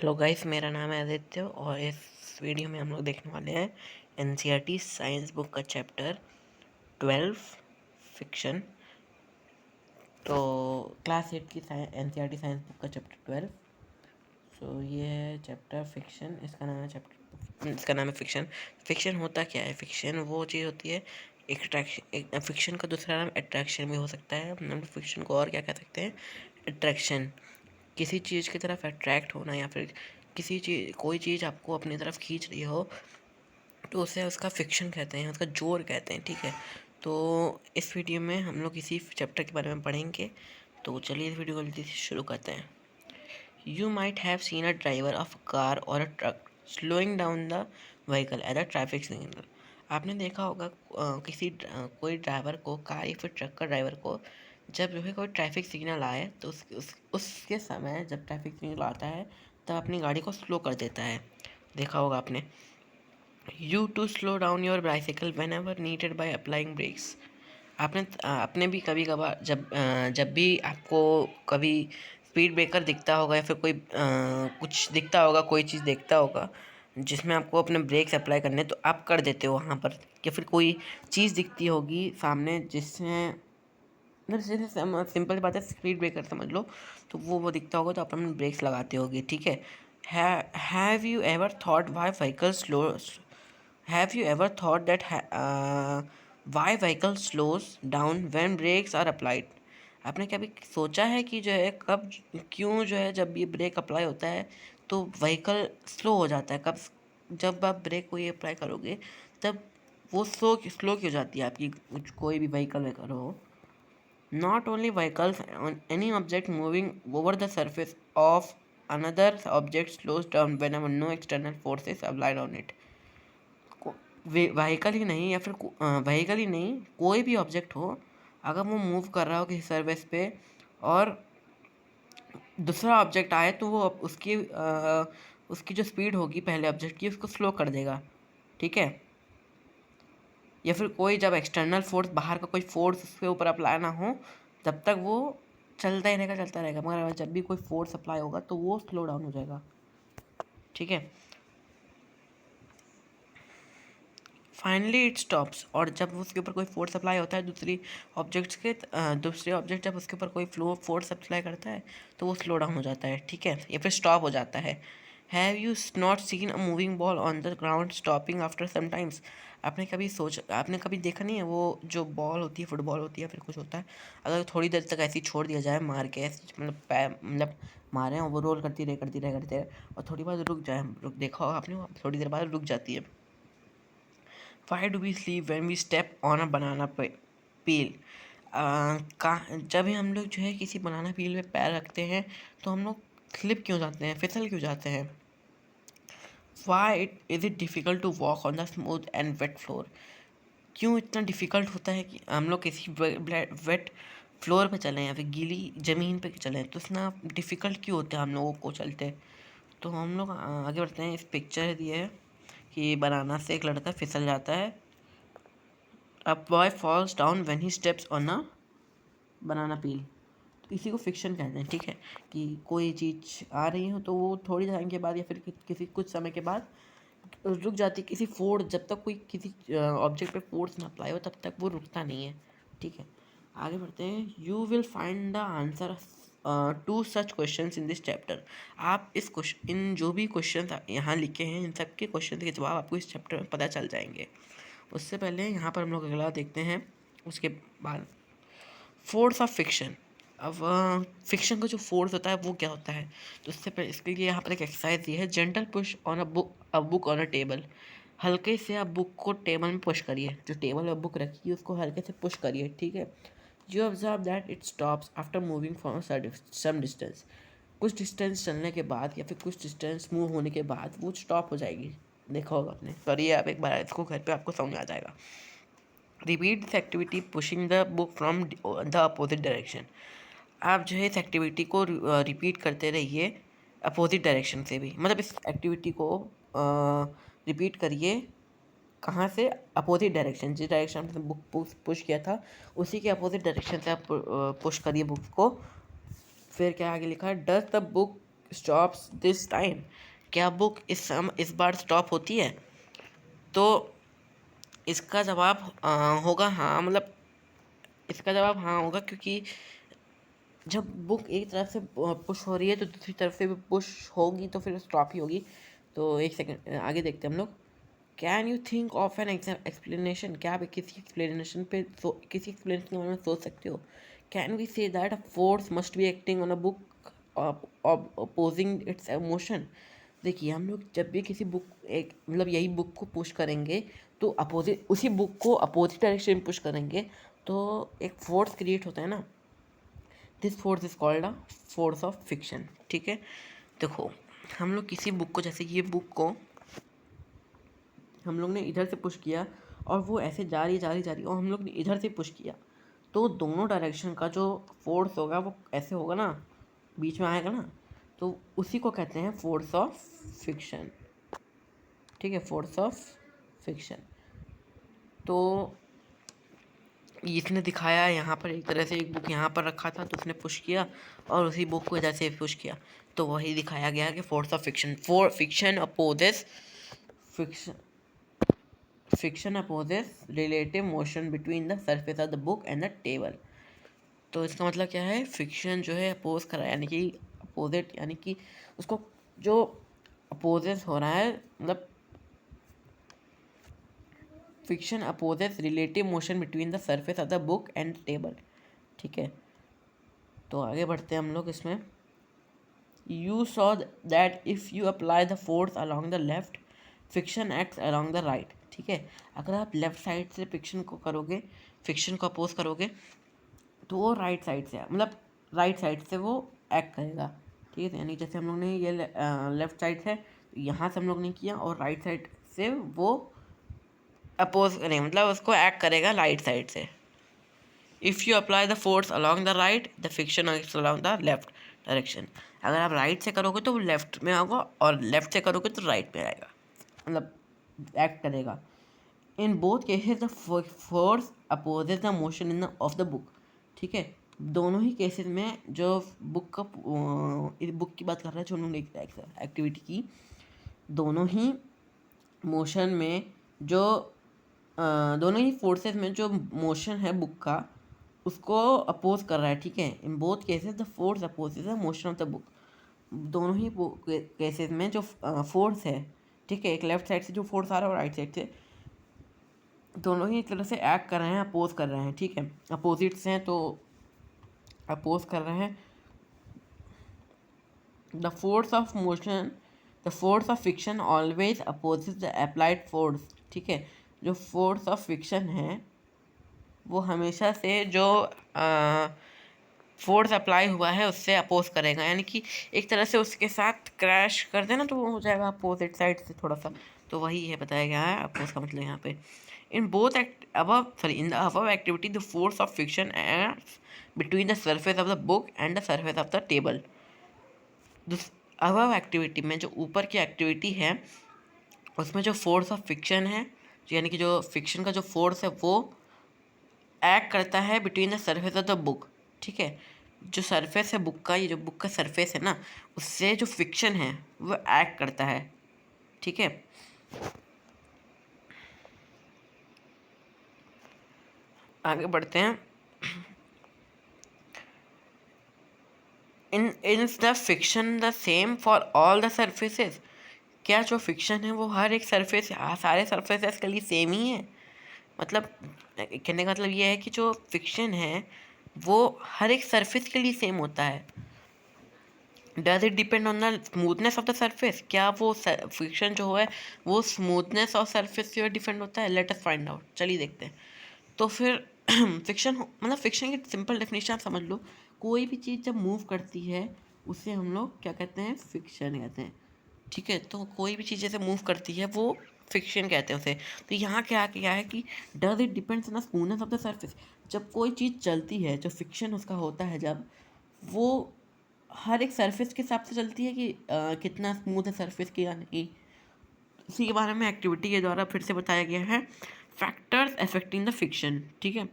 Hello guys, मेरा नाम है आदित्य और इस वीडियो में हम लोग देखने वाले हैं एनसीईआरटी साइंस बुक का चैप्टर 12 फिक्शन। तो क्लास 8 की एनसीईआरटी साइंस बुक का चैप्टर 12। सो ये है चैप्टर फिक्शन। इसका नाम है फिक्शन। फिक्शन होता क्या है? फिक्शन वो चीज़ होती है एक फिक्शन का दूसरा नाम अट्रैक्शन भी हो सकता है। हम फिक्शन को और क्या कह सकते हैं? अट्रैक्शन। किसी चीज़ की तरफ अट्रैक्ट होना या फिर कोई चीज़ आपको अपनी तरफ खींच रही हो तो उसे उसका फिक्शन कहते हैं, उसका जोर कहते हैं। ठीक है, तो इस वीडियो में हम लोग इसी चैप्टर के बारे में पढ़ेंगे। तो चलिए इस वीडियो को जल्दी से शुरू करते हैं। You might have seen a driver of a car or a truck slowing down the vehicle at a traffic signal. आपने देखा होगा कोई ड्राइवर को, कार या फिर ट्रक का ड्राइवर को, जब जो है कोई ट्रैफिक सिग्नल आए तो उसके समय जब ट्रैफिक सिग्नल आता है तब अपनी गाड़ी को स्लो कर देता है। देखा होगा आपने। You to slow down your bicycle whenever needed by applying brakes. आपने भी कभी कभार जब भी आपको कभी स्पीड ब्रेकर दिखता होगा या फिर कुछ दिखता होगा, कोई चीज़ देखता होगा जिसमें आपको अपने ब्रेक्स अप्लाई करने, तो आप कर देते हो वहाँ पर। या फिर कोई चीज़ दिखती होगी सामने जिसमें मतलब सिंपल बात है, स्पीड ब्रेकर समझ लो, तो वो दिखता होगा तो आप अपने ब्रेक्स लगाते होगे। ठीक है। Have you ever thought why vehicle slow Have you ever thought that why vehicle slows down when brakes are applied? आपने कभी सोचा है कि जो है क्यों जो है जब ये ब्रेक अप्लाई होता है तो व्हीकल स्लो हो जाता है? जब आप ब्रेक को ये अप्लाई करोगे तब वो स्लो क्यों जाती है आपकी कोई भी व्हीकल हो? Not only vehicles, on any object moving over the surface of another object slows down whenever no external force is applied on it. Vehicle ही नहीं या फिर व्हीकल ही नहीं, कोई भी ऑब्जेक्ट हो, अगर वो मूव कर रहा हो किसी सरफेस पे और दूसरा ऑब्जेक्ट आए तो वो उसकी जो स्पीड होगी पहले ऑब्जेक्ट की उसको स्लो कर देगा। ठीक है। या फिर कोई जब एक्सटर्नल फोर्स, बाहर का कोई फोर्स उसके ऊपर अप्लाई ना हो तब तक वो चलता रहेगा, मगर जब भी कोई फोर्स अप्लाई होगा तो वो स्लो डाउन हो जाएगा। ठीक है। फाइनली इट स्टॉप्स, और जब उसके ऊपर कोई फोर्स अप्लाई होता है दूसरे ऑब्जेक्ट जब उसके ऊपर कोई फोर्स अप्लाई करता है तो वो स्लो डाउन हो जाता है। ठीक है, या फिर स्टॉप हो जाता है। Have you not seen a moving ball on the ground stopping after some times? आपने कभी देखा नहीं है वो जो बॉल होती है, फुटबॉल होती है, फिर कुछ होता है, अगर थोड़ी देर तक ऐसे ही छोड़ दिया जाए मार के, मतलब मारे और वो रोल करती रहे और थोड़ी बार देखा होगा आपने, वो थोड़ी देर बाद रुक जाती है। Why do we sleep when we step on a banana peel? जब भी हम लोग जो है किसी बनाना पील पे पैर रखते हैं तो हम लोग स्लिप क्यों जाते हैं, फिसल क्यों जाते हैं? Is it difficult to walk on the smooth and wet floor? क्यों इतना डिफ़िकल्ट होता है कि हम लोग किसी वेट फ्लोर पे चलें या फिर गीली ज़मीन पे चलें, तो इतना डिफ़िकल्ट क्यों होता है हम लोगों को चलते? तो हम लोग आगे बढ़ते हैं। इस पिक्चर दिए है कि बनाना से एक लड़का फिसल जाता है। A boy falls down when he steps on a banana peel. तो इसी को फिक्शन कहते हैं। ठीक है, कि कोई चीज़ आ रही हो तो वो थोड़ी टाइम के बाद या फिर किसी कुछ समय के बाद रुक जाती है। जब तक कोई किसी ऑब्जेक्ट पे फोर्स ना अप्लाई हो तब तक वो रुकता नहीं है। ठीक है, आगे बढ़ते हैं। You will find the answer to such question in this chapter. आप इन जो भी क्वेश्चन यहाँ लिखे हैं इन सब के क्वेश्चन के जवाब आपको इस चैप्टर में पता चल जाएंगे। उससे पहले यहाँ पर हम लोग अगला देखते हैं। उसके बाद फोर्स ऑफ फिक्शन। अब फिक्शन का जो फोर्स होता है वो क्या होता है, तो इसके लिए यहाँ पर एक एक्सरसाइज दी है। Gentle push on a book on a table. हल्के से आप बुक को टेबल में पुश करिए, जो टेबल में बुक रखी है उसको हल्के से पुश करिए। ठीक है। You observe that it stops after moving for some distance. कुछ डिस्टेंस चलने के बाद या फिर कुछ डिस्टेंस मूव होने के बाद वो स्टॉप हो जाएगी। देखा होगा आपने, करिए आप एक बार इसको घर पे, आपको समझ आ जाएगा। Repeat this activity pushing the book from the opposite direction. आप जो है इस एक्टिविटी को रिपीट करते रहिए अपोजिट डायरेक्शन से भी, मतलब इस एक्टिविटी को रिपीट करिए। कहाँ से? अपोजिट डायरेक्शन, जिस डायरेक्शन से बुक पुश किया था उसी के अपोजिट डायरेक्शन से आप पुश करिए बुक को। फिर क्या आगे लिखा है? Does the book stops this time, क्या बुक इस बार स्टॉप होती है? तो इसका जवाब होगा हाँ, मतलब इसका जवाब हाँ होगा, क्योंकि जब बुक एक तरफ से पुश हो रही है तो दूसरी तरफ से भी पुश होगी तो फिर स्टॉप ही होगी। तो एक सेकंड आगे देखते हैं हम लोग। Can you think of an explanation, क्या आप किसी एक्सप्लेनेशन पे किसी एक्सप्लेनेशन के बारे में सोच सकते हो? Can we say that a force must be acting on a book opposing its emotion? देखिए हम लोग जब भी किसी बुक एक मतलब यही बुक को पुश करेंगे तो अपोजिट उसी बुक को अपोजिट डायरेक्शन में पुश करेंगे तो एक फोर्स क्रिएट होता है ना। This force is called a force of fiction. ठीक है, देखो हम लोग किसी बुक को, जैसे ये बुक को हम लोग ने इधर से पुश किया और वो ऐसे जा रही और हम लोग ने इधर से पुश किया, तो दोनों डायरेक्शन का जो फोर्स होगा वो ऐसे होगा ना, बीच में आएगा ना, तो उसी को कहते हैं फोर्स ऑफ फिक्शन। ठीक है, फोर्स ऑफ फिक्शन। तो इसने दिखाया यहाँ पर एक तरह से एक बुक यहाँ पर रखा था तो उसने पुश किया और उसी बुक को जैसे पुश किया, तो वही दिखाया गया कि force of fiction, for fiction opposes fiction, fiction opposes relative motion between the surface of the book and the table. तो इसका मतलब क्या है, फिक्शन जो है अपोज कर रहा है, यानी कि अपोजिट, यानी कि उसको जो अपोजेस हो रहा है, मतलब fiction opposes relative motion between the surface of the book and table. ठीक है, तो आगे बढ़ते हैं हम लोग इसमें। You saw that if you apply the force along the left, fiction acts along the right. ठीक है, अगर आप लेफ्ट साइड से फिक्शन को करोगे, फिक्शन को अपोज करोगे, तो वो राइट साइड से, मतलब राइट साइड से वो एक्ट करेगा। ठीक है, यानी जैसे हम लोग ने ये लेफ्ट साइड से यहाँ से हम लोग ने किया और राइट साइड से वो अपोज करेंगे, मतलब उसको एक्ट करेगा राइट साइड से। If you apply the force along the right, the fiction acts along the left direction. अगर आप राइट से करोगे तो वो लेफ्ट में होगा और लेफ्ट से करोगे तो राइट में आएगा, मतलब एक्ट करेगा। In both cases the force opposes the motion in of the book. ठीक है, दोनों ही केसेस में जो बुक का इस बुक की बात कर रहा है, जो उन्होंने एक्टिविटी की, दोनों ही मोशन में जो दोनों ही फोर्सेस में जो मोशन है बुक का, उसको अपोज कर रहा है। ठीक है, in both cases the force opposes the motion of the book. दोनों ही केसेस में जो फोर्स है, ठीक है, एक लेफ्ट साइड से जो फोर्स आ रहा है और राइट साइड से, दोनों ही एक तरह से एक्ट कर रहे हैं, अपोज कर रहे हैं। ठीक है, अपोजिट्स हैं तो अपोज कर रहे हैं। The force of motion, the force of fiction always opposes the applied force. ठीक है, जो फोर्स ऑफ फिक्शन है वो हमेशा से जो फोर्स अप्लाई हुआ है उससे अपोज करेगा, यानी कि एक तरह से उसके साथ क्रैश कर देना तो वो हो जाएगा अपोजिट साइड से थोड़ा सा। तो वही है बताया गया है अपोज का मतलब यहाँ पे। In both in the above activity the force of fiction acts between the surface of the book and the surface of the table. Above activity में जो ऊपर की एक्टिविटी है उसमें जो फोर्स ऑफ फिक्शन है, यानी कि जो फिक्शन का जो फोर्स है वो एक्ट करता है between the surface of the book. ठीक है, जो सरफेस है बुक का, ये जो बुक का सरफेस है ना, उससे जो फिक्शन है वो एक्ट करता है। ठीक है, आगे बढ़ते हैं। In in the friction the same for all the surfaces. क्या जो फिक्शन है वो हर एक सरफेस, सारे सरफेसेस के लिए सेम ही है? मतलब कहने का मतलब ये है कि जो फिक्शन है वो हर एक सरफेस के लिए सेम होता है। Does it depend on the smoothness of the surface? क्या वो फिक्शन जो है वो स्मूथनेस और सरफेस से डिपेंड होता है? लेट अस फाइंड आउट, चलिए देखते हैं। तो फिर फिक्शन मतलब फिक्शन की सिंपल डेफिनेशन आप समझ लो, कोई भी चीज़ जब मूव करती है उसे हम लोग क्या कहते हैं, फिक्शन कहते हैं। ठीक है, तो कोई भी चीज़ जैसे मूव करती है वो फिक्शन कहते हैं उसे। तो यहाँ क्या क्या है कि does it depends on the smoothness of the surface. जब कोई चीज़ चलती है, जो फिक्शन उसका होता है, जब वो हर एक सरफेस के हिसाब से चलती है कि कितना स्मूथ है सरफेस की या नहीं। इसी के बारे में एक्टिविटी के द्वारा फिर से बताया गया है। Factors affecting the fiction. ठीक है,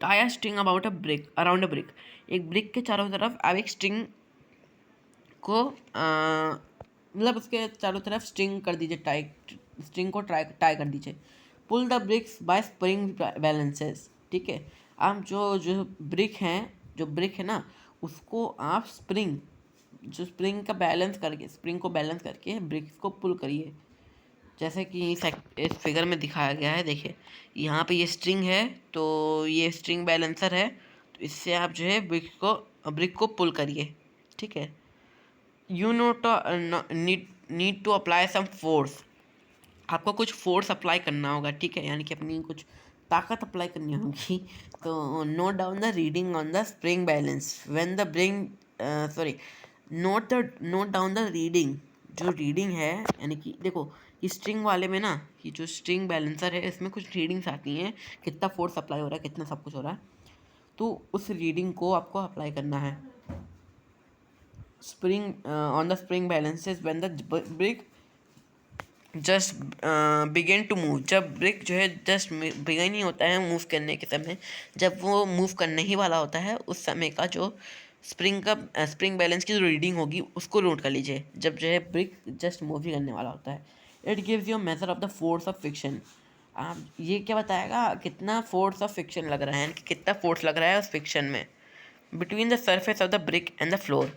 tie a string about a brick, around a brick. एक ब्रिक के चारों तरफ आप एक स्ट्रिंग को मतलब उसके चारों तरफ स्ट्रिंग कर दीजिए, टाइट स्ट्रिंग को टाई कर दीजिए। Pull the bricks by spring balances, ठीक है। आप जो जो ब्रिक हैं, जो ब्रिक है ना, उसको आप स्प्रिंग का बैलेंस करके, स्प्रिंग को बैलेंस करके ब्रिक्स को पुल करिए, जैसे कि इस फिगर में दिखाया गया है। देखिए यहाँ पे ये स्ट्रिंग है, तो ये स्ट्रिंग बैलेंसर है, तो इससे आप जो है ब्रिक को पुल करिए, ठीक है। You know to need to apply some force, आपको कुछ फोर्स अप्लाई करना होगा, ठीक है, यानी कि अपनी कुछ ताकत अप्लाई करनी होगी। तो note down the reading on the spring balance when the bring sorry note down the reading, जो रीडिंग है, यानी कि देखो ये स्ट्रिंग वाले में ना, ये जो स्ट्रिंग बैलेंसर है इसमें कुछ रीडिंग्स आती हैं, कितना फोर्स अप्लाई हो रहा है, कितना सब कुछ हो रहा है, तो उस रीडिंग को आपको अप्लाई करना है। Spring on the spring balances when the brick just begin to move, जब ब्रिक जो है जस्ट बिगिन ही होता है मूव करने के समय, जब वो मूव करने ही वाला होता है, उस समय का जो स्प्रिंग बैलेंस की जो रीडिंग होगी उसको नोट कर लीजिए, जब जो है ब्रिक जस्ट मूव ही करने वाला होता है। It gives you measure of the force of friction, आप ये क्या बताएगा कितना फोर्स ऑफ फ्रिक्शन लग रहा है, कि कितना फोर्स लग रहा है उस फ्रिक्शन में, between the surface of the brick and the floor,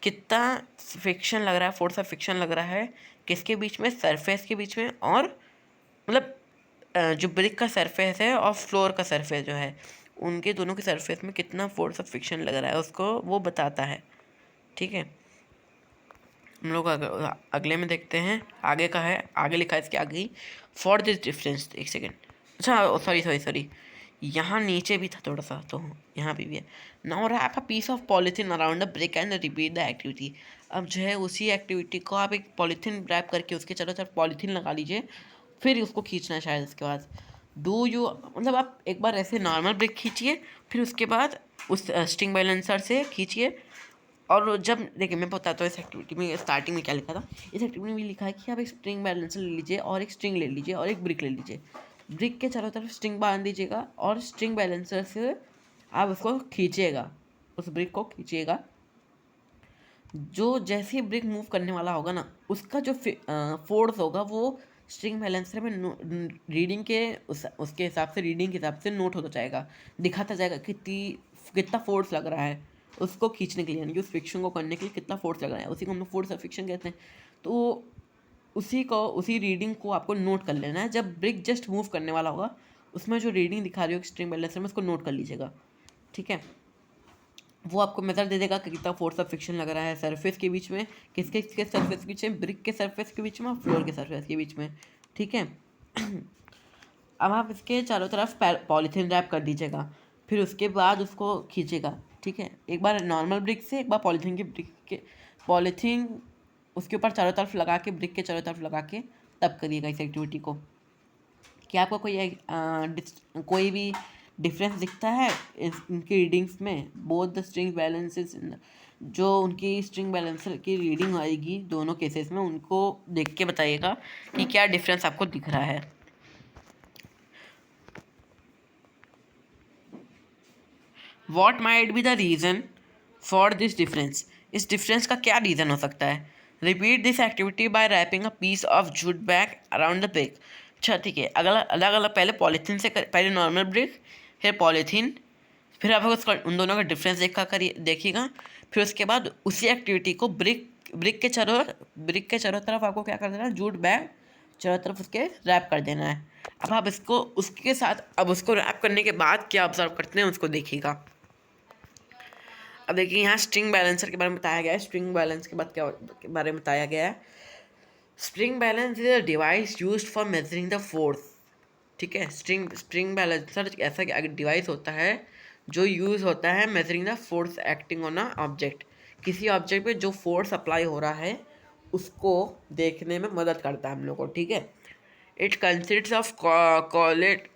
कितना फ्रिक्शन लग रहा है, फोर्स ऑफ फ्रिक्शन लग रहा है किसके बीच में, सरफेस के बीच में, और मतलब जो ब्रिक का सरफेस है और फ्लोर का सरफेस जो है, उनके दोनों के सरफेस में कितना फोर्स ऑफ फ्रिक्शन लग रहा है उसको वो बताता है, ठीक है। हम लोग अगले में देखते हैं, आगे का है, आगे लिखा है इसके आगे ही, फॉर दिस डिफरेंस, एक सेकेंड, अच्छा सॉरी यहाँ नीचे भी था थोड़ा सा, तो यहाँ पे भी है। Now wrap a piece of polythene around the brick and repeat the activity, अब जो है उसी एक्टिविटी को आप एक पॉलीथीन रैप करके उसके चारों तरफ पॉलीथीन लगा लीजिए, फिर उसको खींचना है शायद उसके बाद। डू यू मतलब आप एक बार ऐसे नॉर्मल ब्रिक खींचिए, फिर उसके बाद उस स्ट्रिंग बैलेंसर से खींचिए, और जब देखिए मैं बताता हूँ इस एक्टिविटी में स्टार्टिंग में क्या लिखा था। इस एक्टिविटी में लिखा है कि आप एक स्ट्रिंग बैलेंसर ले लीजिए और एक स्ट्रिंग ले लीजिए और एक ब्रिक ले लीजिए, ब्रिक के चारों तरफ स्ट्रिंग बांध दीजिएगा और स्ट्रिंग बैलेंसर से आप उसको खींचिएगा, उस ब्रिक को खींचिएगा। जो जैसे ही ब्रिक मूव करने वाला होगा ना, उसका जो फोर्स होगा वो स्ट्रिंग बैलेंसर में रीडिंग के उसके हिसाब से, रीडिंग के हिसाब से नोट होता जाएगा, दिखाता जाएगा कितना फोर्स लग रहा है उसको खींचने के लिए, यानी कि उस फ्रिक्शन को करने के लिए कितना फोर्स लग रहा है, उसी को हम लोग फोर्स ऑफ फ्रिक्शन कहते हैं। तो उसी रीडिंग को आपको नोट कर लेना है, जब ब्रिक जस्ट मूव करने वाला होगा उसमें जो रीडिंग दिखा रही हो स्ट्रिंग बैलेंसर में, उसको नोट कर लीजिएगा, ठीक है। वो आपको मेजर दे देगा कि कितना फोर्स ऑफ फ्रिक्शन लग रहा है सरफेस के बीच में, किसके सरफेस के बीच में, ब्रिक के सरफेस के बीच में और फ्लोर के सरफेस के बीच में, ठीक है। अब आप इसके चारों तरफ पॉलीथीन रैप कर दीजिएगा, फिर उसके बाद उसको खींचेगा, ठीक है। एक बार नॉर्मल ब्रिक से, एक बार पॉलीथीन उसके ऊपर चारों तरफ लगा के, ब्रिक के चारों तरफ लगा के तब करिएगा इस एक्टिविटी को। क्या आपको कोई भी डिफरेंस दिखता है इनकी रीडिंग्स में? बोथ द स्ट्रिंग बैलेंसेस, जो उनकी स्ट्रिंग बैलेंसर की रीडिंग आएगी दोनों केसेस में, उनको देख के बताइएगा कि क्या डिफरेंस आपको दिख रहा है। What might be the reason for this difference, इस डिफरेंस का क्या रीज़न हो सकता है? Repeat this activity by wrapping a piece of jute bag around the brick, अच्छा ठीक है, अलग अलग पहले पॉलीथीन से पहले नॉर्मल ब्रिक, फिर पॉलीथीन, फिर आप उसका उन दोनों का डिफरेंस देखिएगा, फिर उसके बाद उसी एक्टिविटी को ब्रिक के चारों तरफ आपको क्या कर देना है, जूट बैग चारों तरफ उसके रैप कर देना है। अब आप इसको उसके साथ, अब उसको रैप करने के बाद क्या ऑब्जर्व करते हैं उसको देखिएगा। अब देखिए यहाँ स्ट्रिंग बैलेंसर के बारे में बताया गया है, स्ट्रिंग बैलेंस के बाद क्या के बारे में बताया गया है, spring balance is a device used for measuring the force, ठीक है। स्प्रिंग बैलेंसर ऐसा डिवाइस होता है जो यूज़ होता है measuring the force acting on a object, किसी ऑब्जेक्ट पे जो फोर्स अप्लाई हो रहा है उसको देखने में मदद करता है हम लोग को, ठीक है। It consists of coiled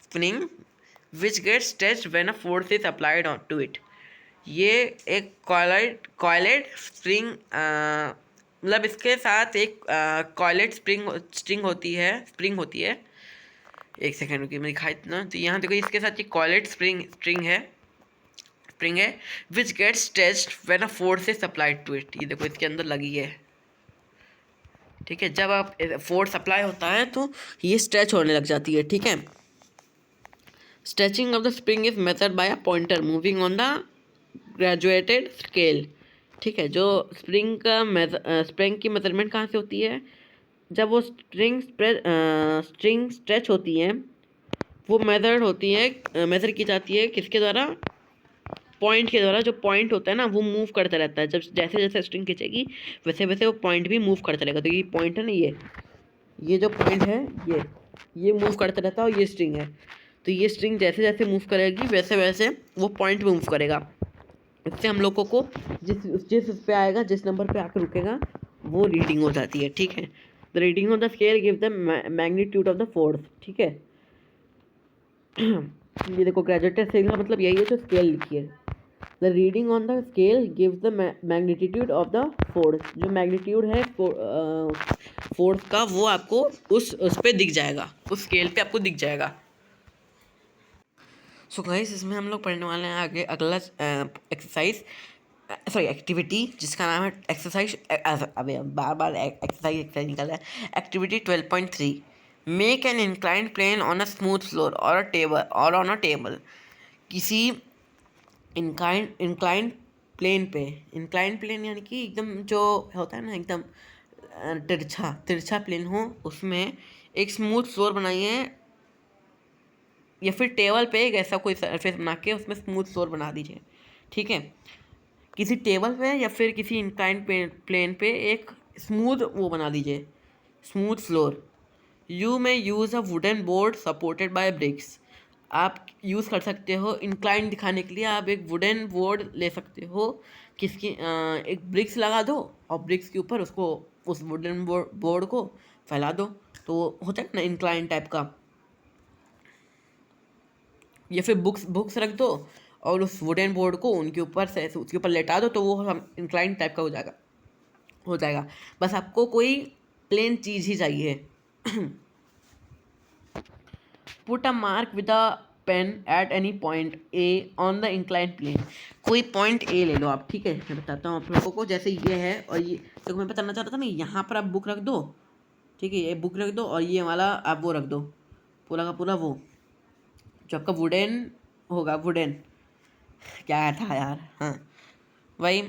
spring which gets stretched when a force is applied on to it, ये एक कॉइलेड स्प्रिंग मतलब इसके साथ एक कॉइलेड स्प्रिंग होती है। एक सेकेंड रुकिए मैं दिखाई इतना, तो यहाँ देखो इसके साथ एक कॉइलेड स्प्रिंग है, स्प्रिंग है which gets stretched when a force is applied to it. ये देखो इसके अंदर लगी है, ठीक है। जब आप फोर्स अप्लाई होता है तो ये स्ट्रेच होने लग जाती है, ठीक है। Stretching of the spring is method by a pointer moving on the graduated scale, ठीक है। जो स्प्रिंग की मेजरमेंट कहाँ से होती है, जब वो स्ट्रिंग स्ट्रेच होती है, वो मेजर होती है, मेजर की जाती है किसके द्वारा, पॉइंट के द्वारा। जो पॉइंट होता है ना वो मूव करता रहता है, जब जैसे जैसे स्ट्रिंग खींचेगी वैसे वैसे वो पॉइंट भी मूव करता रहेगा। तो ये पॉइंट है ना, ये जो पॉइंट है ये मूव करता रहता है और ये स्ट्रिंग है। तो ये स्ट्रिंग जैसे जैसे मूव करेगी वैसे वैसे वो पॉइंट भी मूव करेगा। इससे हम लोगों को जिस जिस उस पे आएगा, जिस नंबर पे आकर रुकेगा वो रीडिंग हो जाती है, ठीक है। The reading of the scale give the magnitude of the force, ठीक है। ये देखो ग्रेजुएटेड स्केल का मतलब यही है जो स्केल लिखी है। The reading on the scale gives the magnitude of the force. जो मैग्नीट्यूड है फोर्स का वो आपको उस पे दिख जाएगा, उस स्केल पे आपको दिख जाएगा। सो गाइस इसमें हम लोग पढ़ने वाले हैं आगे अगला एक्सरसाइज, सॉरी एक्टिविटी, जिसका नाम है एक्सरसाइज, अबे बार बार एक्सरसाइज निकल रहा है। Activity 12.3 make an inclined plane on a smooth floor और ऑन अ टेबल। किसी इंक्लाइंड प्लेन प्लेन यानी कि एकदम जो होता है ना एकदम तिरछा प्लेन हो, उसमें एक स्मूथ फ्लोर बनाइए या फिर टेबल पे एक ऐसा कोई सरफेस बना के उसमें स्मूथ फ्लोर बना दीजिए, ठीक है। किसी टेबल पे या फिर किसी इंक्लाइंड प्लेन पे एक स्मूथ वो बना दीजिए, smooth floor. You may use a wooden board supported by bricks. आप यूज़ कर सकते हो इंक्लाइन दिखाने के लिए, आप एक वुडन बोर्ड ले सकते हो, किसकी एक ब्रिक्स लगा दो और ब्रिक्स के ऊपर उसको उस वुडन बोर्ड को फैला दो, तो हो जाएगा ना इंक्लाइन टाइप का। या फिर बुक्स रख दो और उस वुडन बोर्ड को उनके ऊपर से उसके ऊपर लेटा दो, तो वो हम इंक्लाइन टाइप का हो जाएगा। बस आपको कोई प्लेन चीज़ ही चाहिए। Put a mark with a pen at any point A on the incline plane. कोई पॉइंट ए ले लो आप, ठीक है। मैं बताता हूँ आप लोगों को, जैसे ये है और ये तो मैं बताना चाह रहा था ना, यहाँ पर आप बुक रख दो, ठीक है। ये बुक रख दो और ये वाला आप वो रख दो, पूरा का पूरा वो जो आपका वुडन होगा, वुडन क्या था यार, हाँ वही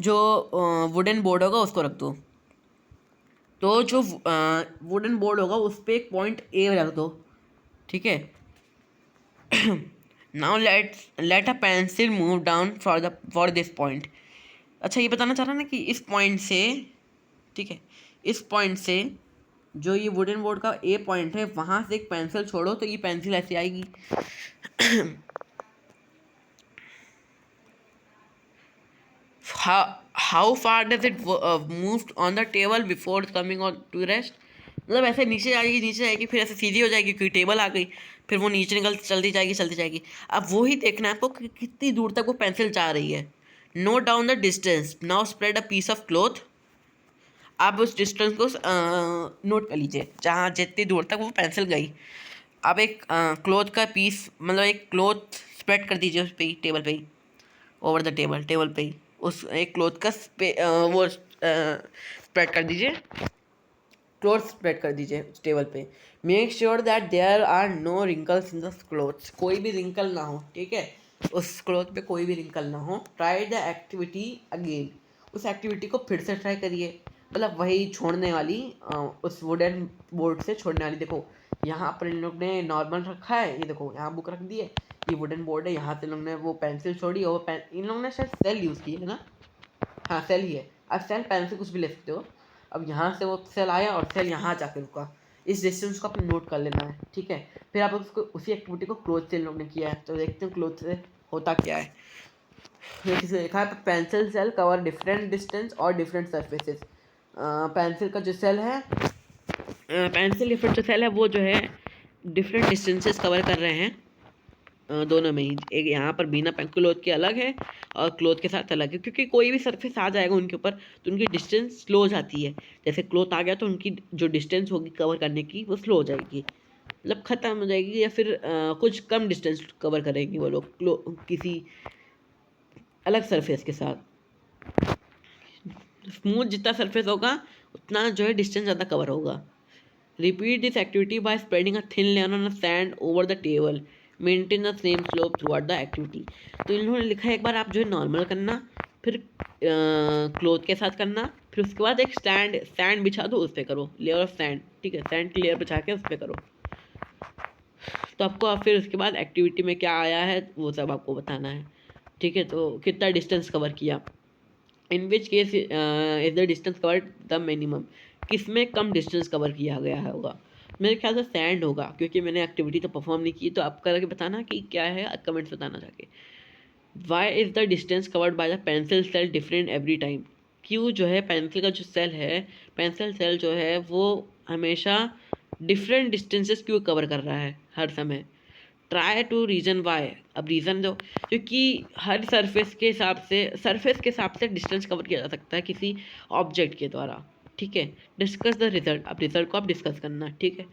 जो वुडन बोर्ड होगा उसको रख दो। तो जो वुडन बोर्ड होगा उस पर एक पॉइंट ए रख दो, ठीक है। Now let a pencil move down for this point. अच्छा ये बताना चाह रहा ना कि इस पॉइंट से, ठीक है, इस पॉइंट से जो ये वुडन बोर्ड का ए पॉइंट है वहाँ से एक पेंसिल छोड़ो तो ये पेंसिल ऐसे आएगी। how far does it moved on the table before coming on to rest। मतलब ऐसे नीचे जाएगी फिर ऐसे सीधी हो जाएगी क्योंकि टेबल आ गई, फिर वो नीचे चलती जाएगी। अब वो ही देखना है आपको कि कितनी दूर तक वो पेंसिल जा रही है। Note down the distance, now spread a piece of cloth. आप उस डिस्टेंस को नोट कर लीजिए जहाँ जितनी दूर तक वो पेंसिल गई। अब एक क्लॉथ का पीस, मतलब एक क्लॉथ स्प्रेड कर दीजिए उस पर ही, टेबल पे ही, ओवर द टेबल पे ही उस एक क्लॉथ का वो स्प्रेड कर दीजिए, क्लॉथ स्प्रेड कर दीजिए उस टेबल पे। Make sure that there are no wrinkles in the clothes. कोई भी रिंकल ना हो, ठीक है, उस क्लॉथ पे कोई भी रिंकल ना हो। Try the activity again. उस एक्टिविटी को फिर से ट्राई करिए, मतलब वही छोड़ने वाली उस वुडन बोर्ड से छोड़ने वाली। देखो यहाँ पर इन लोग ने नॉर्मल रखा है, ये देखो यहाँ बुक रख दी है, ये वुडन बोर्ड है, यहाँ से लोग ने वो पेंसिल छोड़ी और इन लोगों ने शायद सेल यूज़ की है ना, हाँ सेल ही है। अब सेल पेंसिल कुछ भी ले सकते हो। अब यहाँ से वो सेल आया और सेल यहाँ जाके रुका, इस डिस्टेंस को आपको नोट कर लेना है, ठीक है। फिर आप उसको उसी एक्टिविटी को क्लोथ से इन लोग ने किया है, तो देखते हैं क्लोथ से होता क्या है। जैसे लिखा है pencil cell cover different distance और डिफरेंट सर्फेसेस। पेंसिल का जो सेल है, पेंसिल या फिर जो सेल है वो जो है डिफरेंट डिस्टेंसेस कवर कर रहे हैं दोनों में ही। एक यहाँ पर बिना क्लोथ के अलग है और क्लोथ के साथ अलग है, क्योंकि कोई भी सरफेस आ जाएगा उनके ऊपर तो उनकी डिस्टेंस स्लो हो जाती है। जैसे क्लोथ आ गया तो उनकी जो डिस्टेंस होगी कवर करने की वो स्लो हो जाएगी, मतलब ख़त्म हो जाएगी, या फिर कुछ कम डिस्टेंस कवर करेंगी वो लोग किसी अलग सरफेस के साथ। स्मूथ जितना सरफेस होगा उतना जो है डिस्टेंस ज़्यादा कवर होगा। Repeat this activity bye spreading a thin layer on a sand over the table, maintain the same slope through out the activity. तो इन्होंने लिखा है एक बार आप जो है नॉर्मल करना, फिर क्लोथ के साथ करना, फिर उसके बाद एक सैंड बिछा दो, उस पर करो लेयर ऑफ सैंड, ठीक है, सैंड की लेयर बिछा के उस पर करो। तो आपको फिर उसके बाद एक्टिविटी में क्या आया है वो सब आपको बताना है, ठीक है। तो कितना डिस्टेंस कवर किया, in which case is the distance covered the minimum, किस में कम डिस्टेंस कवर किया गया है होगा। मेरे ख्याल से सैंड होगा, क्योंकि मैंने एक्टिविटी तो परफॉर्म नहीं की। तो आप करके बताना कि क्या है, कमेंट्स बताना जाके। Why is the distance covered by the pencil cell different every time, क्यों जो है पेंसिल का जो सेल है, पेंसिल सेल जो है वो हमेशा डिफरेंट डिस्टेंसेस क्यों कवर कर रहा है हर समय। ट्राई टू रीजन वाई, अब रीज़न दो, क्योंकि हर सरफेस के हिसाब से डिस्टेंस कवर किया जा सकता है किसी ऑब्जेक्ट के द्वारा, ठीक है। डिस्कस द रिजल्ट, अब रिजल्ट को आप डिस्कस करना, ठीक है।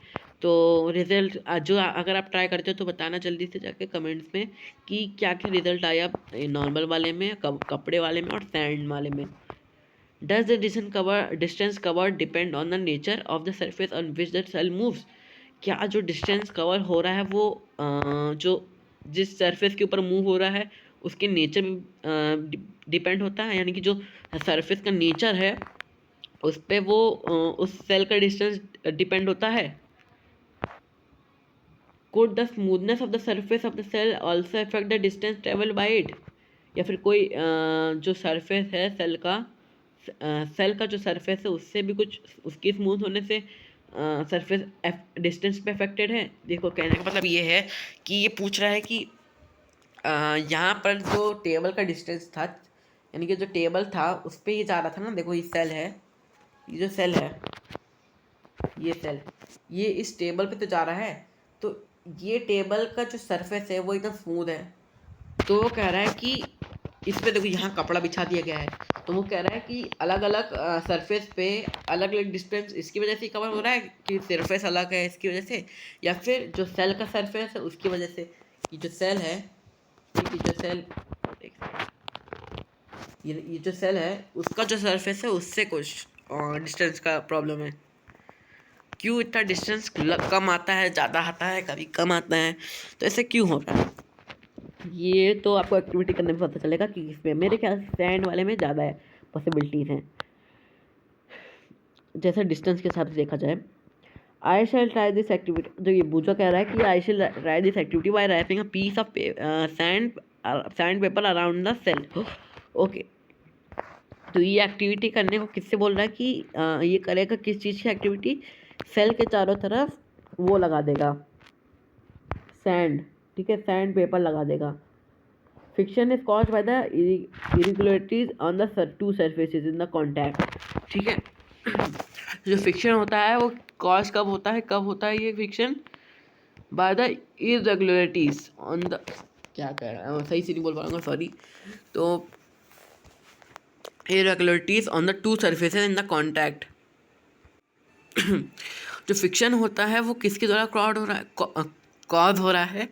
तो रिजल्ट जो अगर आप ट्राई करते हो तो बताना जल्दी से जाके कमेंट्स में कि क्या क्या रिजल्ट आया नॉर्मल वाले में, कपड़े वाले में और सैंड वाले में। Does the distance cover depend on the nature of the surface on which the cell moves, क्या जो डिस्टेंस कवर हो रहा है वो जो जिस सरफेस के ऊपर मूव हो रहा है उसके नेचर में डिपेंड होता है, यानी कि जो सरफेस का नेचर है उस पर वो उस सेल का डिस्टेंस डिपेंड होता है। Could the smoothness of the surface of the cell also affect the distance travel by it, या फिर कोई जो सरफेस है सेल का जो सरफेस है उससे भी कुछ उसकी स्मूथ होने से सरफेस डिस्टेंस पे अफेक्टेड है। देखो कहने का मतलब ये है कि ये पूछ रहा है कि यहाँ पर जो टेबल का डिस्टेंस था, यानी कि जो टेबल था उस पर ये जा रहा था ना। देखो ये सेल है, ये जो सेल है, ये सेल ये इस टेबल पे तो जा रहा है, तो ये टेबल का जो सरफेस है वो एकदम स्मूथ है। तो वो कह रहा है कि इस पे देखो यहाँ कपड़ा बिछा दिया गया है, तो वो कह रहा है कि अलग अलग सरफेस पे अलग अलग डिस्टेंस इसकी वजह से कवर हो रहा है कि सरफेस अलग है इसकी वजह से, या फिर जो सेल का सरफेस है उसकी वजह से। ये जो सेल है, ये जो सेल ये जो सेल है उसका जो सरफेस है उससे कुछ डिस्टेंस का प्रॉब्लम है। क्यों इतना डिस्टेंस कम आता है, ज़्यादा आता है, कभी कम आता है, तो ऐसे क्यों हो रहा है ये तो आपको एक्टिविटी करने में पता चलेगा कि इसमें। मेरे ख्याल से सैंड वाले में ज़्यादा है पॉसिबिलिटीज़ हैं, जैसे डिस्टेंस के हिसाब से देखा जाए। I shall try this activity, जो ये बूझा कह रहा है कि I shall try this activity by wrapping a piece of sandpaper around the cell. Okay, तो ये एक्टिविटी करने को किससे बोल रहा है कि ये करेगा किस चीज़ की एक्टिविटी, सेल के चारों तरफ वो लगा देगा सैंड, ठीक है, सैंड पेपर लगा देगा। Friction is caused by the irregularities on the two surfaces in the contact, ठीक है। जो फ्रिक्शन होता है वो कॉज कब होता है ये friction, by the irregularities on the, क्या कह रहा है सही से नहीं बोल पाऊंगा सॉरी। तो irregularities on the two surfaces in the contact. जो फ्रिक्शन होता है वो किसके द्वारा कॉज हो रहा है,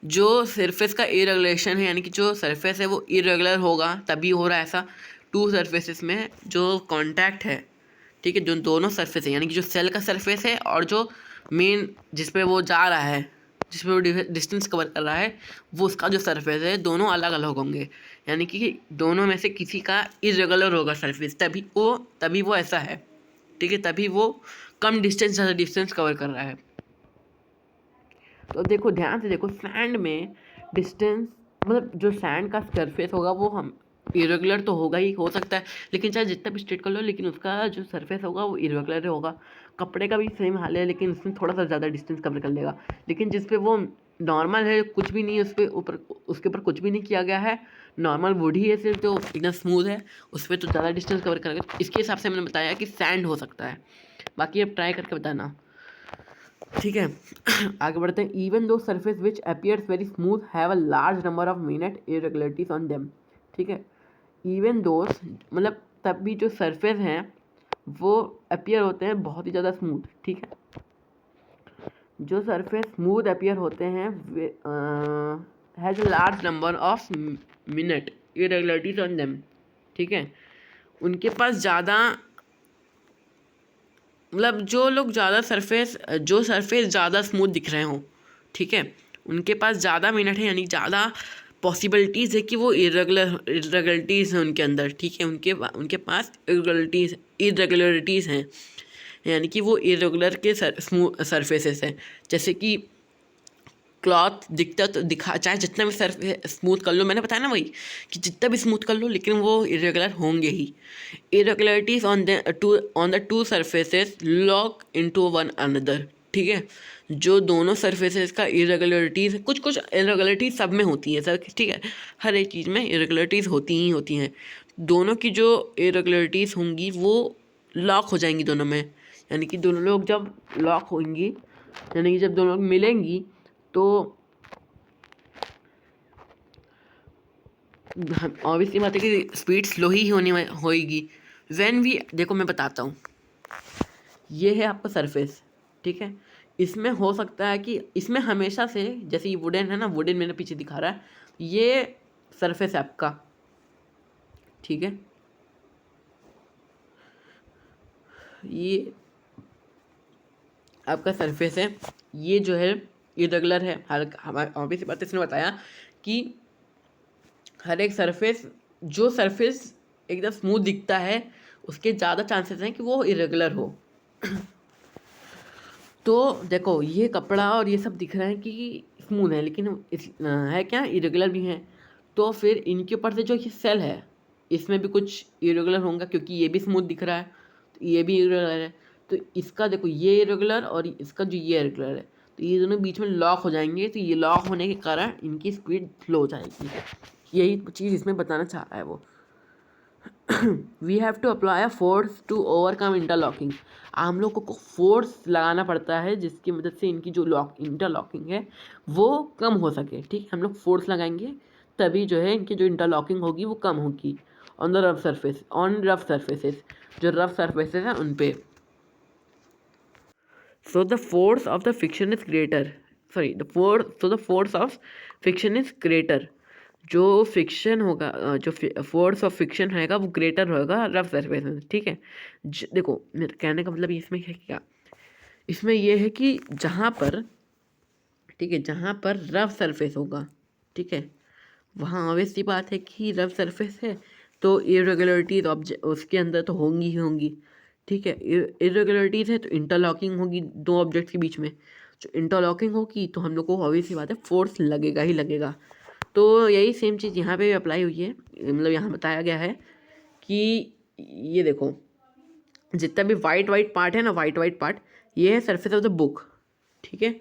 जो सरफेस का इरेगुलेशन है, यानी कि जो सरफेस है वो इरेगुलर होगा तभी हो रहा है ऐसा। टू सरफेसेस में जो कांटेक्ट है, ठीक है, जो दोनों सरफेस है, यानी कि जो सेल का सरफेस है और जो मेन जिस पे वो जा रहा है, जिस पे वो डिस्टेंस कवर कर रहा है, वो उसका जो सरफेस है दोनों अलग अलग होंगे, यानी कि दोनों में से किसी का इरेगुलर होगा सरफेस, तभी वो ऐसा है, ठीक है, तभी वो कम डिस्टेंस कवर कर रहा है। तो देखो ध्यान से देखो, सैंड में डिस्टेंस मतलब जो सैंड का सरफेस होगा वो हम इरेगुलर तो होगा ही, हो सकता है, लेकिन चाहे जितना भी स्ट्रेट कर लो लेकिन उसका जो सरफेस होगा वो इरेगुलर होगा। कपड़े का भी सेम हाल है, लेकिन उसमें थोड़ा सा ज़्यादा डिस्टेंस कवर कर लेगा। लेकिन जिस पे वो नॉर्मल है, कुछ भी नहीं है उस पर ऊपर, उसके ऊपर कुछ भी नहीं किया गया है, नॉर्मल वुड ही है सिर्फ, जो एकदम स्मूथ है, उस पर तो ज़्यादा डिस्टेंस कवर करेगा। इसके हिसाब से मैंने बताया कि सैंड हो सकता है, बाकी अब ट्राई करके बताना, ठीक है। आगे बढ़ते हैं। Even though surface which appears very smooth have a large number of minute irregularities on them, ठीक है। इवन दोस मतलब तब भी जो सरफेस हैं वो अपीयर होते हैं बहुत ही ज़्यादा स्मूथ, ठीक है। जो सरफेस स्मूथ अपीयर होते हैं has a large number of minute, irregularities on them, ठीक है। उनके पास ज़्यादा, मतलब जो लोग ज़्यादा सरफेस, जो सरफेस ज़्यादा स्मूथ दिख रहे हों, ठीक है, उनके पास ज़्यादा मिनट है, यानी ज़्यादा पॉसिबिलिटीज़ है कि वो इरेगुलरिटीज़ हैं उनके अंदर, ठीक है। उनके पास इरेगुलरिटीज़ हैं, यानी कि वो इरेगुलर के सरफेसेस हैं। जैसे कि क्लॉथ दिखता तो दिखा, चाहे जितना भी सरफेस स्मूथ कर लो, मैंने बताया ना वही कि जितना भी स्मूथ कर लो लेकिन वो इरेगुलर होंगे ही। Irregularities on the two surfaces lock into one another, ठीक है। जो दोनों सरफेसेस का इरेगुलरिटीज़, कुछ कुछ इरेगुलरिटीज सब में होती है सर, ठीक है, हर एक चीज़ में इरेगुलरिटीज़ होती ही होती हैं। दोनों की जो इरेगुलरिटीज़ होंगी वो लॉक हो जाएंगी दोनों में, यानी कि दोनों लोग जब लॉक होंगी, यानी कि जब दोनों लोग मिलेंगी तो ऑब्वियसली बात है कि स्पीड स्लो ही होएगी। व्हेन वी, देखो मैं बताता हूँ, ये है आपका सरफेस, ठीक है। इसमें हो सकता है कि इसमें हमेशा से, जैसे ये वुडन है ना, वुडन मैंने पीछे दिखा रहा है, ये सरफेस है आपका, ठीक है। ये आपका सरफेस है, ये जो है इरेगुलर है, हल्का, हमारे ऑब्वियसली बात है, इसने बताया कि हर एक सरफेस, जो सरफेस एकदम स्मूथ दिखता है उसके ज़्यादा चांसेस हैं कि वो इरेगुलर हो। तो देखो ये कपड़ा और ये सब दिख रहा है कि स्मूथ है, लेकिन है क्या, इरेगुलर भी है। तो फिर इनके ऊपर से जो ये सेल है, इसमें भी कुछ इरेगुलर होगा, क्योंकि ये भी स्मूथ दिख रहा है तो ये भी इरेगुलर है। तो इसका देखो ये इरेगुलर और इसका जो ये इरेगुलर है, तो ये दोनों बीच में लॉक हो जाएंगे, तो ये लॉक होने के कारण इनकी स्पीड स्लो हो जाएगी। यही चीज़ इसमें बताना चाह रहा है वो। We have to apply a force to overcome interlocking. हम लोगों को फोर्स लगाना पड़ता है जिसकी मदद से इनकी जो इंटरलॉकिंग है वो कम हो सके, ठीक है। हम लोग फोर्स लगाएंगे तभी जो है इनकी जो इंटरलॉकिंग होगी वो कम होगी on the rough surface, on rough surfaces, जो रफ सरफेसेस हैं उन पे। So the force of the fiction is greater, sorry the force of fiction is greater. जो फिक्शन होगा, जो फोर्स ऑफ फिक्शन रहेगा वो ग्रेटर होगा रफ सरफेस में, ठीक है। देखो मेरे कहने का मतलब इसमें है क्या, इसमें ये है कि जहाँ पर, ठीक है, जहाँ पर रफ सरफेस होगा, ठीक है, वहाँ ऑब्वियसली बात है कि रफ सरफेस है तो इरेगुलरिटीज उसके अंदर तो होंगी ही होंगी, ठीक है। इरेगुलरिटीज है तो इंटरलॉकिंग होगी दो ऑब्जेक्ट्स के बीच में, जो इंटरलॉकिंग होगी तो हम लोग को ऑब्वियसली बात है फोर्स लगेगा ही लगेगा। तो यही सेम चीज़ यहाँ पे भी अप्लाई हुई है, मतलब यहाँ बताया गया है कि ये देखो जितना भी वाइट वाइट पार्ट है ना, वाइट वाइट पार्ट, ये है सरफेस ऑफ द बुक, ठीक है।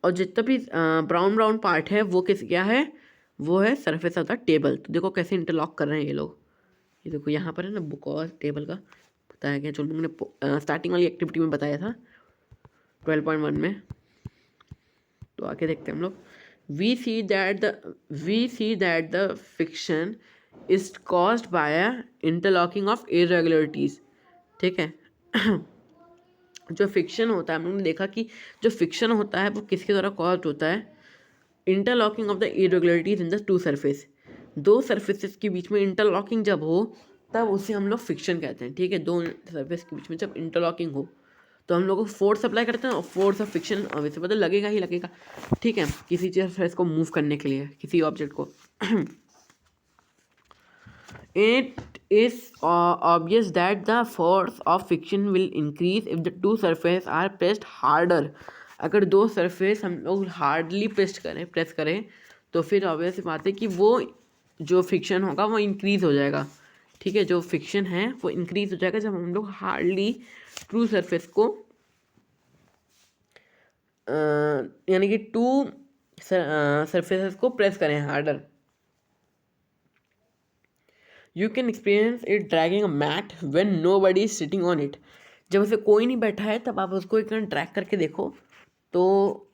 और जितना भी ब्राउन ब्राउन पार्ट है वो क्या है, वो है सरफेस ऑफ द टेबल। तो देखो कैसे इंटरलॉक कर रहे हैं ये लोग, ये देखो यहाँ पर है ना, बुक और टेबल का बताया गया, जो मैंने स्टार्टिंग वाली एक्टिविटी में बताया था 12.1 में। तो आके देखते हैं हम लोग। we see that the fiction is caused by a interlocking of irregularities, ठीक है। जो फिक्शन होता है, हम लोगों ने देखा कि जो फिक्शन होता है वो किसके द्वारा कॉज्ड होता है, interlocking of the irregularities in the two surface. दो सरफेसेस के बीच में इंटरलॉकिंग जब हो तब उसे हम लोग फिक्शन कहते हैं, ठीक है। दो सरफेस के बीच में जब इंटरलॉकिंग हो तो हम लोग को फोर्स अप्लाई करते हैं, और फोर्स ऑफ फिक्शन वैसे पता लगेगा ही लगेगा, ठीक है, किसी सरफेस को मूव करने के लिए, किसी ऑब्जेक्ट को। It is obvious that the force of fiction will increase if the two surface are pressed harder. अगर दो सरफेस हम लोग हार्डली प्रेस करें तो फिर ऑब्वियस बात है कि वो जो फिक्शन होगा वो इंक्रीज हो जाएगा, ठीक है। जो फिक्शन है वो इंक्रीज हो जाएगा जब हम लोग हार्डली ट्रू सरफेस को, यानी कि टू सरफेसेस को प्रेस करें harder. You can experience it dragging a mat when nobody is sitting on it. जब उसे कोई नहीं बैठा है तब आप उसको एक ड्रैग करके देखो, तो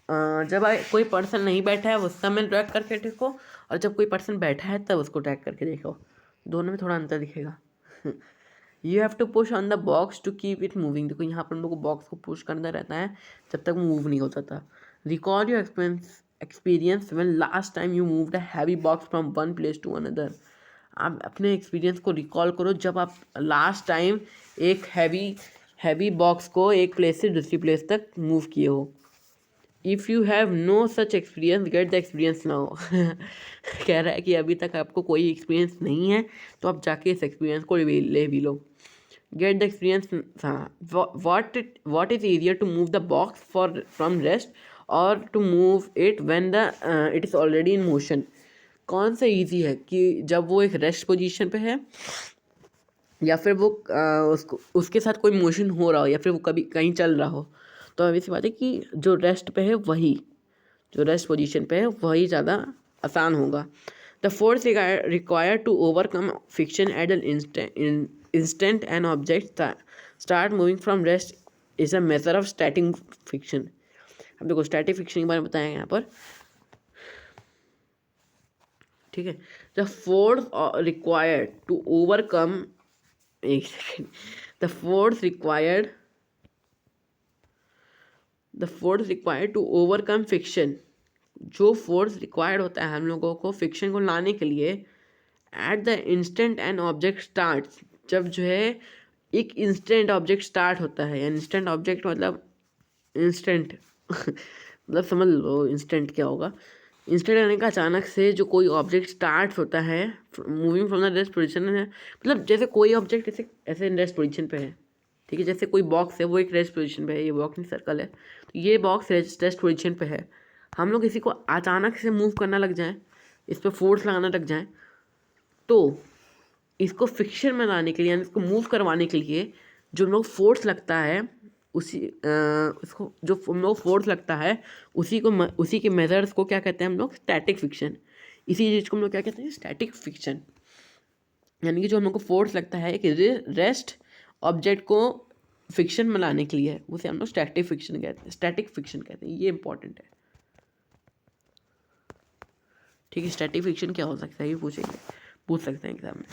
जब कोई पर्सन नहीं बैठा है उस समय ड्रैग करके देखो, और जब कोई पर्सन बैठा है तब उसको ड्रैग करके देखो, दोनों में थोड़ा अंतर दिखेगा। You have to push on the box to keep it moving. देखो यहाँ पर हम लोग को बॉक्स को पुश करना रहता है जब तक मूव नहीं होता था। Recall your experience experience when last time you moved a heavy box from one place to another. आप अपने एक्सपीरियंस को रिकॉल करो जब आप लास्ट टाइम एक हैवी बॉक्स को एक प्लेस से दूसरी प्लेस तक मूव किए हो. If you have no such experience get the experience now. कह रहा है कि अभी तक आपको कोई एक्सपीरियंस नहीं है तो आप जाके इस एक्सपीरियंस को ले भी लो. Get the experience. हाँ, what is easier to move the box from rest or to move it when it is already in motion. कौन सा ईजी है कि जब वो एक रेस्ट पोजीशन पे है या फिर वो उसके साथ कोई मोशन हो रहा हो या फिर वो कभी कहीं चल रहा हो. तो अब ऐसी बात है कि जो रेस्ट पोजीशन पे है वही ज़्यादा आसान होगा. The force required to overcome fiction at an instant an object start moving from rest is a measure of static fiction. अब देखो स्टैटिक फिक्शन के बारे में बताएंगे यहाँ पर. ठीक है. The force required to overcome एक second. The force required to overcome friction. जो फोर्स रिक्वायर्ड होता है हम लोगों को फिक्शन को लाने के लिए at the instant an object start. जब जो है एक इंस्टेंट ऑब्जेक्ट स्टार्ट होता है. इंस्टेंट ऑब्जेक्ट मतलब इंस्टेंट मतलब समझ लो इंस्टेंट क्या होगा. इंस्टेंट यानी कि अचानक से जो कोई ऑब्जेक्ट स्टार्ट होता है moving from the rest position है. मतलब जैसे कोई ऑब्जेक्ट ऐसे रेस्ट पोजीशन पे है. ठीक है. जैसे कोई बॉक्स है वो एक रेस्ट पोजीशन पे है. ये बॉक्स नहीं सर्कल है तो ये बॉक्स रेस्ट पोजीशन पे है. हम लोग किसी को अचानक से मूव करना लग जाए इस पर फोर्स लगाना लग जाए तो इसको फिक्शन में लाने के लिए यानी इसको मूव करवाने के लिए जो हम लोग फोर्स लगता है उसको जो हम लोग फोर्स लगता है उसी के मेजर्स को क्या कहते हैं हम लोग स्टैटिक फिक्शन. इसी चीज़ को हम लोग क्या कहते हैं स्टैटिक फिक्शन. यानी कि जो हम लोग को फोर्स लगता है कि रेस्ट ऑब्जेक्ट को फिक्शन में लाने के लिए उसे हम लोग स्टैटिक फिक्शन कहते हैं. ये इंपॉर्टेंट है. ठीक है. स्टैटिक फिक्शन क्या हो सकता है ये पूछ सकते हैं एग्जाम में.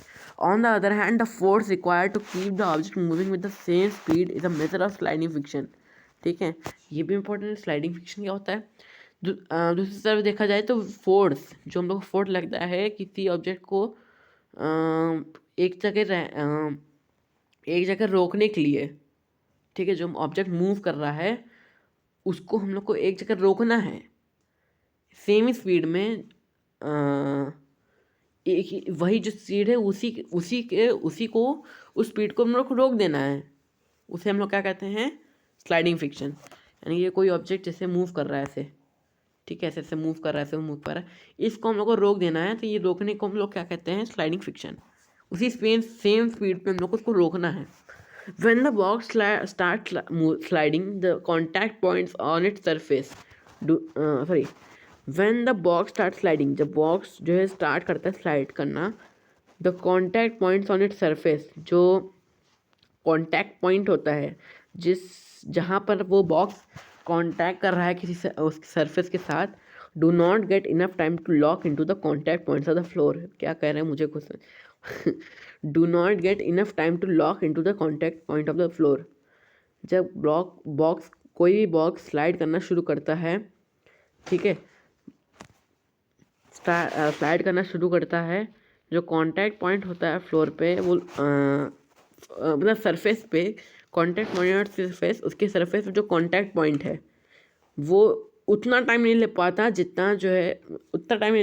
On the other hand the force required to keep the object moving with the same speed is a method of sliding fiction. ठीक है. ये भी इंपॉर्टेंट है. स्लाइडिंग फिक्शन क्या होता है. दूसरी तरफ देखा जाए तो फोर्स जो हम लोग को फोर्स लगता है किसी ऑब्जेक्ट को एक जगह रोकने के लिए. ठीक है. जो ऑब्जेक्ट मूव कर रहा है उसको हम लोग को एक जगह रोकना है सेम स्पीड में. एक वही जो स्पीड है उसी को उस स्पीड को हम लोग को रोक देना है. उसे हम लोग क्या कहते हैं स्लाइडिंग फिक्शन. यानी ये कोई ऑब्जेक्ट जैसे मूव कर रहा है ऐसे. ठीक है. ऐसे मूव कर रहा है इसको हम लोग को रोक देना है तो ये रोकने को हम लोग क्या कहते हैं स्लाइडिंग फिक्शन. उसी सेम स्पीड पे हम लोग को उसको रोकना है. When the box starts sliding, the contact points on its surface when the box starts sliding, जब बॉक्स जो है स्टार्ट करता है स्लाइड करना, the contact points on its surface, जो कॉन्टैक्ट पॉइंट होता है जहाँ पर वो बॉक्स कॉन्टैक्ट कर रहा है किसी उस सरफेस के साथ, do not get enough time to lock into the contact points of the floor. क्या कह रहे हैं मुझे कुछ do not get enough time to lock into the contact point of the floor. जब कोई भी बॉक्स स्लाइड करना शुरू करता है. ठीक है. स्लाइड करना शुरू करता है जो कॉन्टैक्ट पॉइंट होता है फ्लोर पे वो मतलब सरफेस पे कॉन्टैक्ट पॉइंट सरफेस उसके सरफेस पे जो कॉन्टैक्ट पॉइंट है वो उतना टाइम नहीं ले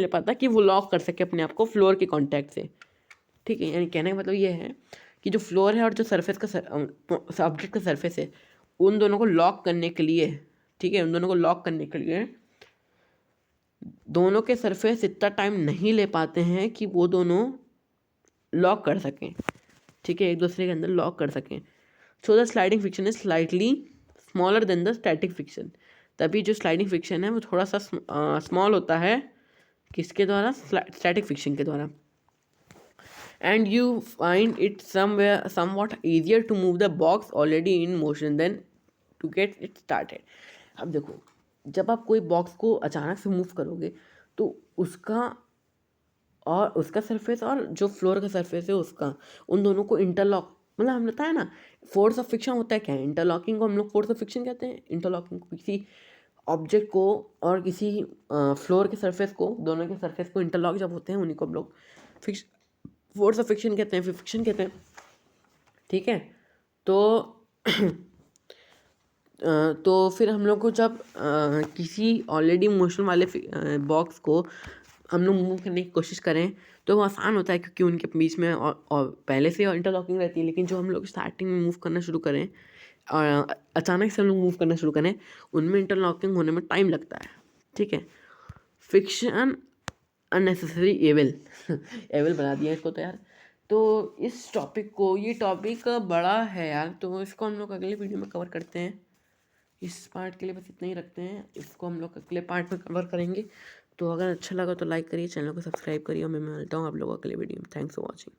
पाता कि वो लॉक कर सके अपने आप को फ्लोर के कॉन्टैक्ट से. ठीक है. यानी कहने का मतलब ये है कि जो फ्लोर है और जो सरफेस का ऑब्जेक्ट का सरफेस है उन दोनों को लॉक करने के लिए. ठीक है. उन दोनों को लॉक करने के लिए दोनों के सरफेस इतना टाइम नहीं ले पाते हैं कि वो दोनों लॉक कर सकें. ठीक है. एक दूसरे के अंदर लॉक कर सकें. So the sliding fiction is slightly smaller than the static fiction. तभी जो स्लाइडिंग फिक्शन है वो थोड़ा सा स्मॉल होता है किसके द्वारा स्टैटिक फिक्शन के द्वारा. And you find it somewhat easier to move the box already in motion than to get it started. अब देखो जब आप कोई बॉक्स को अचानक से मूव करोगे तो उसका सरफेस और जो फ्लोर का सरफेस है उसका उन दोनों को इंटरलॉक मतलब हम बताया ना फोर्स ऑफ फिक्शन होता है क्या है. इंटरलॉकिंग को हम लोग फोर्स ऑफ फिक्शन कहते हैं. इंटरलॉकिंग को किसी ऑब्जेक्ट को और किसी फ्लोर के सरफेस को, दोनों के सरफेस को इंटरलॉक जब होते हैं उन्हीं को हम लोग फोर्स ऑफ फ्रिक्शन कहते हैं, फ्रिक्शन कहते हैं। ठीक है, तो तो फिर हम लोग को जब किसी ऑलरेडी मोशन वाले बॉक्स को हम लोग मूव करने की कोशिश करें तो वो आसान होता है, क्योंकि उनके बीच में और पहले से इंटरलॉकिंग रहती है। लेकिन जो हम लोग स्टार्टिंग में मूव करना शुरू करें और अचानक से हम लोग मूव करना शुरू करें, उनमें इंटरलॉकिंग होने में टाइम लगता है। ठीक है, फ्रिक्शन अननेसेसरी एवल एवल बना दिया इसको तो यार। तो इस टॉपिक को, ये टॉपिक बड़ा है यार, तो इसको हम लोग अगले वीडियो में कवर करते हैं। इस पार्ट के लिए बस इतना ही रखते हैं, इसको हम लोग अगले पार्ट में कवर करेंगे। तो अगर अच्छा लगा तो लाइक करिए, चैनल को सब्सक्राइब करिए और मैं मिलता हूँ आप लोगों को अगले वीडियो में। Thanks for watching.